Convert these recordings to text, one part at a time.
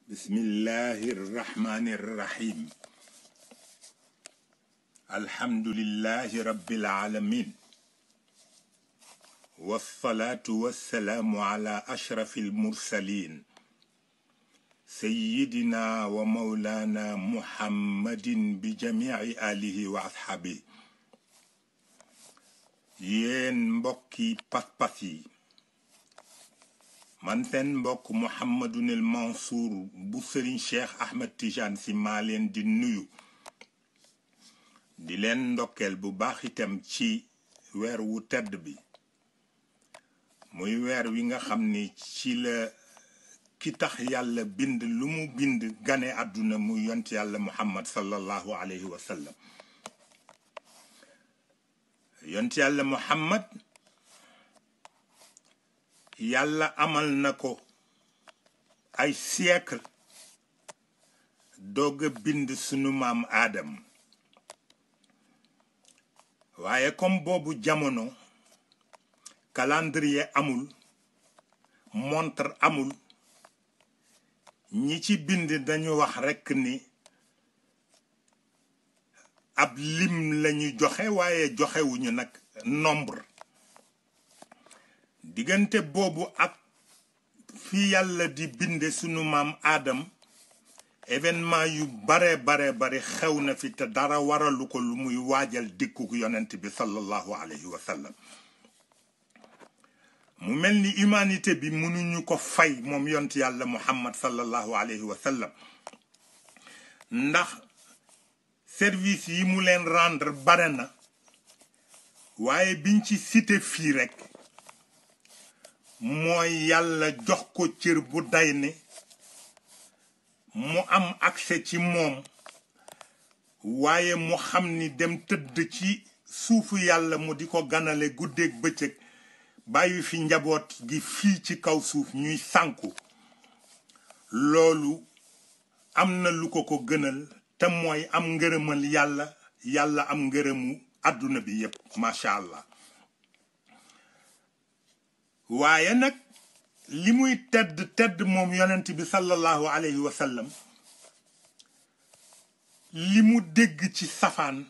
بسم الله الرحمن الرحيم الحمد لله رب العالمين والصلاة والسلام على أشرف المرسلين سيدنا ومولانا محمد بجميع آله وأصحابه ين مبكي باسباسي man seen mbokk Mouhamadunil Mansour bu Serigne Cheikh Ahmed Tidiane Sy maa leen di nuyu di leen ndokkeel bu baax itam ci weer wu tedd bi muy weer wi nga xam ni ci la ki tax yàlla bind lu mu bind gane àdduna muy yont yàlla Muhammad sallallahu alayhi wa sallam yont yàlla Muhammad yàlla amal na ko ay siècle doog a bind sunu maam Aadam waaye comme boobu jamono calendrier amul montre amul ñi ci bind dañu wax rekk ni ab lim lañu joxe waaye joxewuñu nag nombre diggante boobu ak fi yàlla di binde sunu maam Adam événement yu bare xew na fi te dara waralu ko lu muy waajal dikku yonent bi sallallahu alayhi wa sallam mu mel ni humanité bi mënuñu ko fay moom yont yàlla Muhammad sallallahu alayhi wa sallam ndax service yi mu leen rendre bare na waaye biñ ci cité fii rekk mooy yàlla jox ko cër bu day ne mu am accès ci moom waaye mu xam ni dem tëdd ci suufu yàlla mu di ko ganale guddeeg bëccëg bàyyi fi njaboot gi fii ci kaw suuf ñuy sànku loolu am na lu ko gënal te mooy am ngërëmal yàlla am ngërëmu àdduna bi yépp macha allah waaye nag li muy tedd moom yonent bi sallallahu alayhi wa sallam li mu dégg ci safaan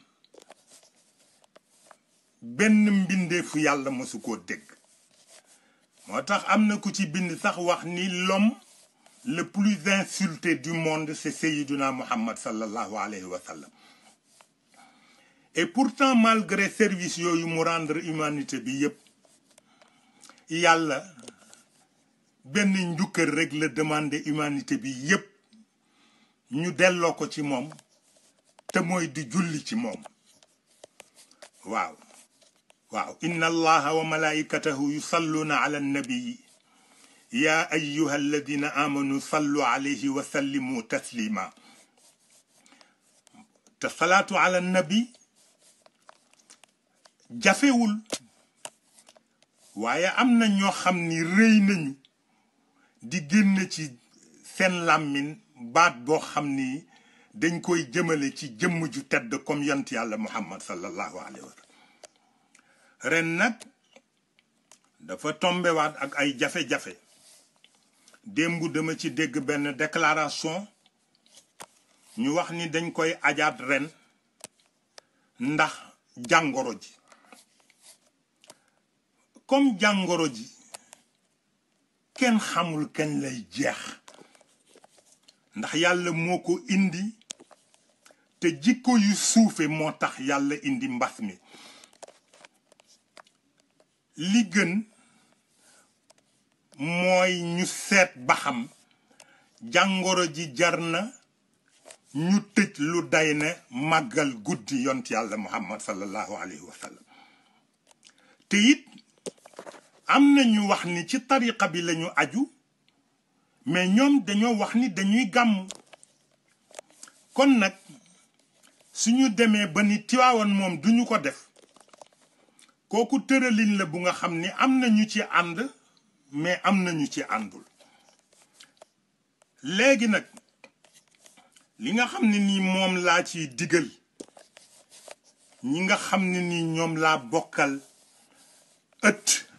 benn mbindeefu yàlla mosu koo dégg moo tax am na ku ci bind sax wax ni l'homme le plus insulté du monde c'est Seyyiduna Muhammad sallallahu alayhi wa sallam et pourtant malgré service yooyu mu rendre humanité bi yépp yàlla benn njukkër rek la demandé humanité bi yépp ñu delloo ko ci moom te mooy di julli ci moom waaw inna allaha wa malaikatahu yusalluna ala nabii ya ayyuha alladina amanu sallu alayhi wa sallimu taslima te salaatu ala nabi jafewul waaye am na ñoo xam ni rëy nañu di génn ci seen làmmiñ baat boo xam ni dañ koy jëmale ci jëmm ju tedd comme yont yàlla Muhammad sallallahu alayhi wa sallam ren nag dafa tombewaat ak ay jafe-jafe démb dama ci dégg benn déclaration ñu wax ni dañ koy ajaat ren ndax jàngoro ji comme jàngoro ji kenn xamul kañ lay jeex ndax yàlla moo ko indi te jikko yu suufe moo tax yàlla indi mbas mi li gën mooy ñu seet ba xam jàngoro ji jar na ñu tëj lu day ne màggal guddi yont yàlla Muhammad sallallahu alayhi wa sallam te it am na ñu wax ni ci tariqa bi lañu aju mais ñoom dañoo wax ni dañuy gàmm kon nag suñu demee ba ni Tiwaawan moom duñu ko def kooku tëralin la bu nga xam ni am na ñu ci ànd mais am na ñu ci àndul léegi nag li nga xam ne nii moom laa ciy digal ñi nga xam ne nii ñoom laa bokkal ëtt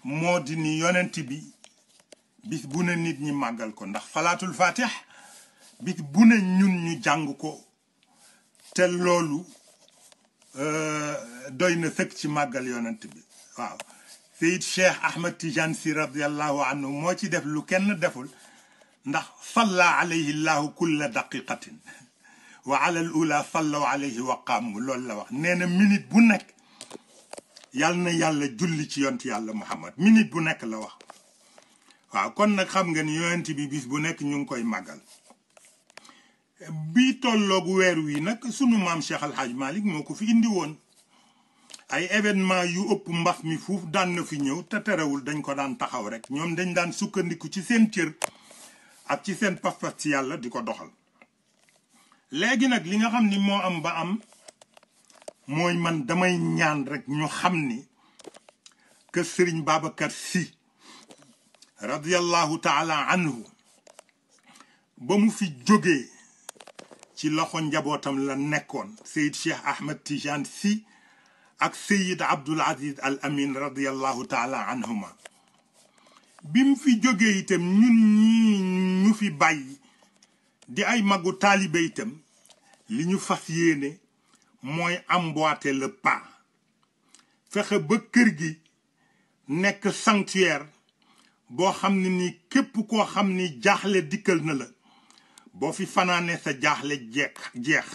moo di ni yonent bi bis bu ne nit ñi màggal ko ndax salaatul fatih bis bu ne ñun ñu jàng ko te loolu doy na sëkk ci màggal yonent bi waaw Seyid Cheikh Ahmed Tidiane Sy radiyallahu anhu moo ci def lu kenn deful ndax salla alayhi llahu kulla daqiqatin wa ala al ula sallaw alayhi wa qaamu loolu la wax nee na minute bu nekk yàlla na yàlla julli ci yonent yàlla Muhammad minute bu nekk la wax waaw kon nag xam nga ni yonent bi bis bu nekk ñu ngi koy màggal bi tolloog weer wi nag sunu maam Cheikh Al Hadj Malick moo ko fi indi woon ay événement yu ëpp mbas mi fuuf daan na fi ñëw te terewul dañ ko daan taxaw rek ñoom dañ daan sukkandiku ci seen cër ak ci seen pas-pas ci yàlla di ko doxal léegi nag li nga xam ni moo am ba am mooy man damay ñaan rek ñu xam ni que Serigne Babacar Sy radiyallahu taala anhu ba mu fi jógee ci loxo njabootam la nekkoon Seyid Cheikh Ahmed Tidiane Sy ak Seyid Abdoul Aziz Al Amin radiyallahu taala anhuma bi mu fi jógee itam ñun ñi ñu fi bàyyi di ay magu taalibe itam li ñu fas yéene mooy emboîter le pas fexe ba kër gi nekk sanctuaire boo xam ne ni képp koo xam ni jaaxle dikkal na la boo fi fanaane sa jaaxle jeex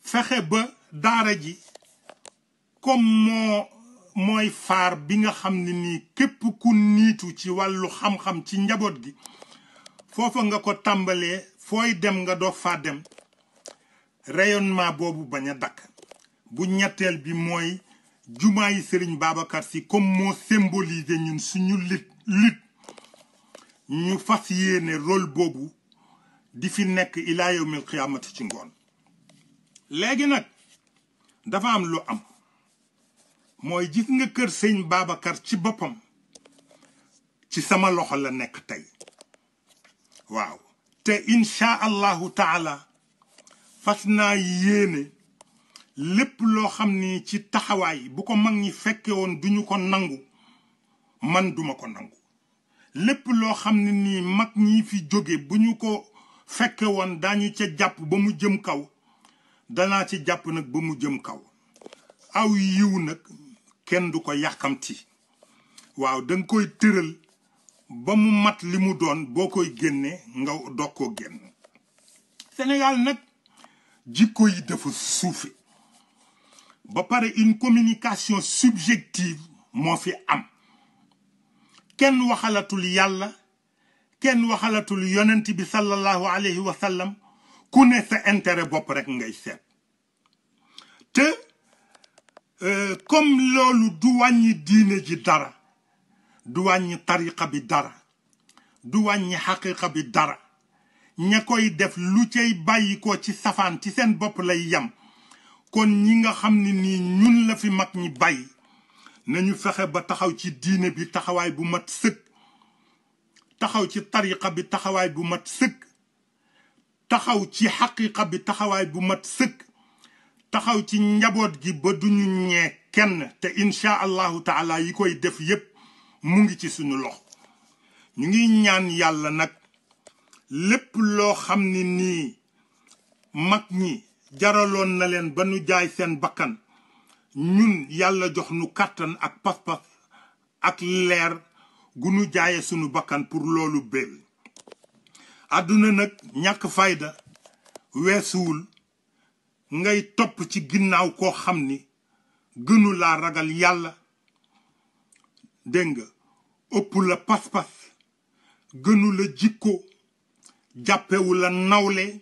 fexe ba daara ji comme mooy faar bi nga xam ne nii képp ku niitu ci wàllu xam-xam ci njaboot gi foofa nga ko tàmbalee fooy dem nga doo faa dem rayonnement boobu bañ a dakk bu ñetteel bi mooy jumaa yi Serigne Babacar Sy comme moo symboliser ñun suñu lutte ñu fas yéene rôle boobu di fi nekk ilaa yawmil qiyaamati ci ngoon léegi nag dafa am lu am mooy gis nga kër sëñ Babacar ci boppam ci sama loxo la nekk tey waaw te insha allahu taala fas naa yéene lépp loo xam ni ci taxawaay bu ko mag ñi fekke woon duñu ko nangu man duma ko nangu lépp loo xam ne nii mag ñi fi jóge bu ñu ko fekke woon daañu ca jàpp ba mu jëm kaw danaa ci jàpp nag ba mu jëm kaw aw yiw nag kenn du ko yàkkamti waaw danga koy tëral ba mu mat li mu doon boo koy génne nga dog koo génn Sénégal nag jikko yi dafa suufe ba pare une communication subjective moo fi am kenn waxalatul yàlla kenn waxalatul yonent bi sallallahu alayhi wa sallam ku ne sa intérêt bopp rek ngay seet te comme loolu du wàññi diine ji dara du wàññi tariqa bi dara du wàññi xaqiqa bi dara ña koy def lu cay bàyyi ko ci safaan ci seen bopp lay yam kon ñi nga xam ne nii ñun la fi mag ñi bàyyi nañu fexe ba taxaw ci diine bi taxawaay bu mat sëkk taxaw ci tariqa bi taxawaay bu mat sëkk taxaw ci xaqiqa bi taxawaay bu mat sëkk taxaw ci njaboot gi ba duñu ñee kenn te insha allahu taala yi koy def yépp mu ngi ci suñu loxo ñu ngi ñaan yàlla nag lépp loo xam ne nii mag ñi jaraloon na leen ba nu jaay seen bakkan ñun yàlla jox nu kàttan ak pas-pas ak leer gu nu jaaye sunu bakkan pour loolu béel àdduna nag ñàkk fayda weesuwul ngay topp ci ginnaaw koo xam ni gënu laa ragal yàlla dégg nga ëpp la pas-pas gënu la jikko jàppewu la nawle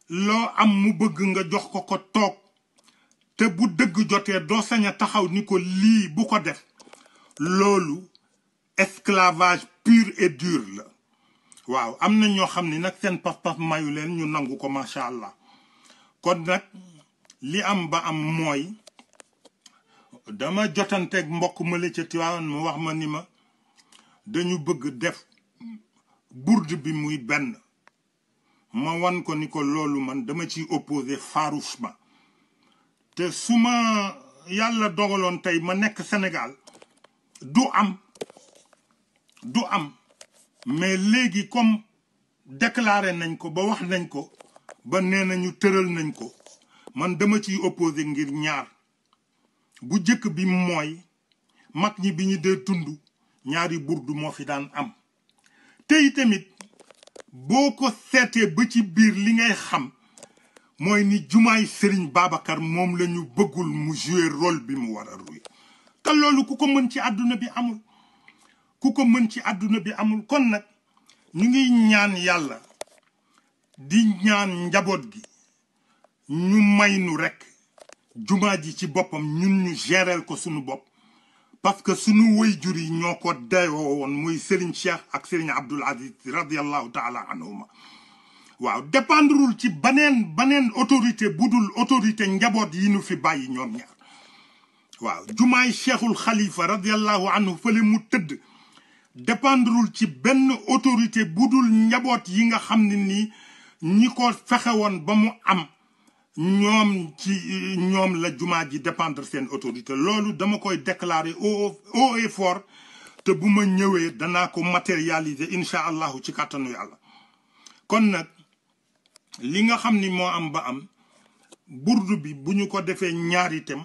loo am mu bëgg nga jox ko toog te bu dëgg jotee doo sañ a taxaw ni ko lii bu ko def loolu esclavage pur et dur la waaw am na ñoo xam ni nag seen pas-pas mayu leen ñu nangu ko macha allah kon nag li am ba am mooy dama jotanteeg mbokk ma la ca Tiwaawan mu wax ma ni ma dañu bëgg def bourde bi muy benn ma wan ko ni ko loolu man dama ciy opposé farouchement te su ma yàlla dogaloon tey ma nekk Sénégal du am mais léegi comme déclaré nañ ko ba wax nañ ko ba nee nañu tëral nañ ko man dama ciy opposé ngir ñaar bu jëkk bi mooy mag ñi bi ñu dee tund ñaari burdu moo fi daan am tey tamit boo ko seetee ba ci biir li ngay xam mooy ni jumaay Serigne Babacar moom la ñu bëggul mu jouer rôle bi mu war a jouer te loolu ku ko mën ci àdduna bi amul ku ko mën ci àdduna bi amul kon nag ñu ngi ñaan yàlla di ñaan njaboot gi ñu may nu rekk jumaa ji ci boppam ñun ñu géreel ko sunu bopp parce que sunu waajur yi ñoo ko dayoo woon muy Serigne Cheikh ak Serigne Abdoul Aziz radiallahu taala anhuma waaw dépendrul ci baneen autorité budul autorité njaboot yi nu fi bàyyi ñoom ñaar waaw jumaay Cheikhul Khalifa radiallahu anhu fële mu tëdd dépendrul ci benn autorité budul njaboot yi nga xam ne nii ñi ko fexe woon ba mu am ñoom la jumaa ji dépendre seen autorité loolu dama koy déclarer haut et fort te bu ma ñëwee danaa ko matérialiser incha allahu ci kàttanu yàlla kon nag li nga xam ni moo am ba am burdu bi bu ñu ko defee ñaari itam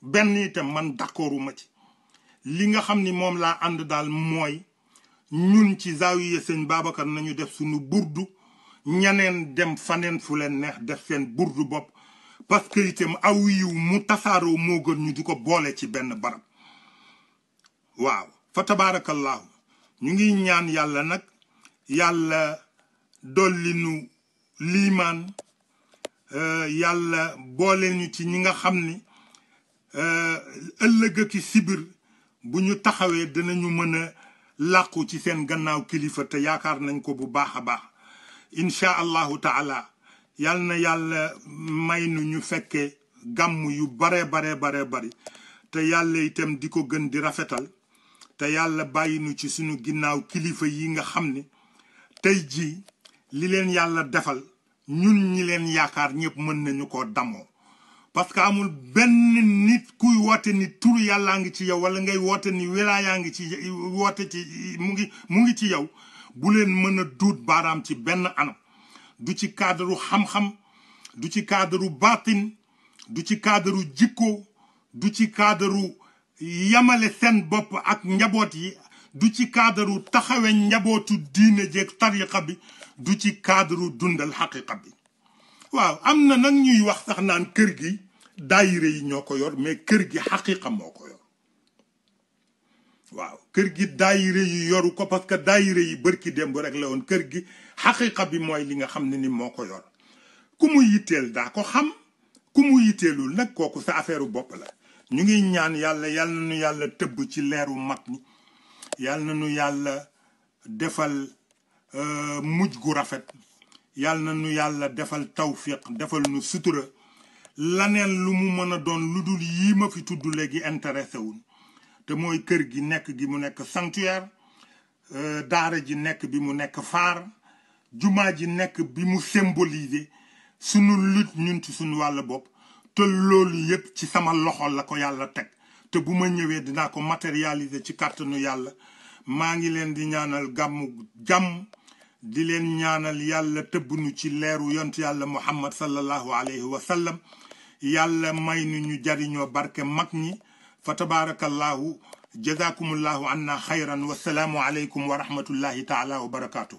benn itam man d'accorduma ci li nga xam ni moom laa ànd daal mooy ñun ci zaawiya sëñ Babacar nañu def suñu burdu ñaneen dem faneen fu leen neex def seen burdu bopp parce que itam aw yiw mu tasaaroo moo gën ñu di ko boole ci benn barab waaw fa tabaarakallaahu ñu ngi ñaan yàlla nag yàlla dolli nu liimaan yàlla boole ñu ci ñi nga xam ni ëllëg ki sibir bu ñu taxawee dinañu mën a làqu ci seen gannaaw kilifa te yaakaar nañ ko bu baax a baax incha allahu taala yal na yàlla may nu ñu fekkee gàmm yu bare bari te yàlla itam di ko gën di rafetal te yàlla bàyyi nu ci sunu ginnaaw kilifa yi nga xam ni tey jii li leen yàlla defal ñun ñi leen yaakaar ñëpp mën nañu ko damoo parce que amul benn nit kuy woote ni turu yàllaa ngi ci yow wala ngay woote ni wilaayaa ngi ci woote ci mu ngi ci yow bu leen mën a duut baaraam ci benn anam du ci cadre xam-xam du ci cadre baatin du ci cadre jikko du ci cadre yamale seen bopp ak njaboot yi du ci cadre taxawe njabootu diine jeeg tariqa bi du ci cadre dundal xaqiqa bi waaw am na nag ñuy wax sax naan kër gi daayire yi ñoo ko yor mais kër gi xaqiqa moo ko yor waaw kër gi daayire yi yoru ko parce que daayire yi bërki démb rek la woon kër gi xaqiqa bi mooy li nga xam ne ni moo ko yor ku mu yitteel daa ko xam ku mu yitteelul nag kooku sa affaire bopp la ñu ngi ñaan yàlla yal na nu yàlla tëbb ci leeru mag ñi yal na nu yàlla defal mujj gu rafet yal na nu yàlla defal tawfiq defal nu sutura laneen lu mu mën a doon lu dul yii ma fi tudd léegi intéressé wul te mooy kër gi nekk gi mu nekk sanctuaire daara ji nekk bi mu nekk phare jumaa ji nekk bi mu symboliser sunu lutte ñun ci sunu wàll bopp te loolu yépp ci sama loxo la ko yàlla teg te bu ma ñëwee dinaa ko matérialiser ci kàttanu yàlla maa ngi leen di ñaanal gàmmu jàmm di leen ñaanal yàlla tëbbnu ci leeru yont yàlla muhammad sallallahu alayhi wa sallam yàlla may nu ñu jariñoo barke mag ñi fa tabarakallahu jazakumullahu anna xayran wasalaamu alaykum wa rahmatullahi taala wa barakatuh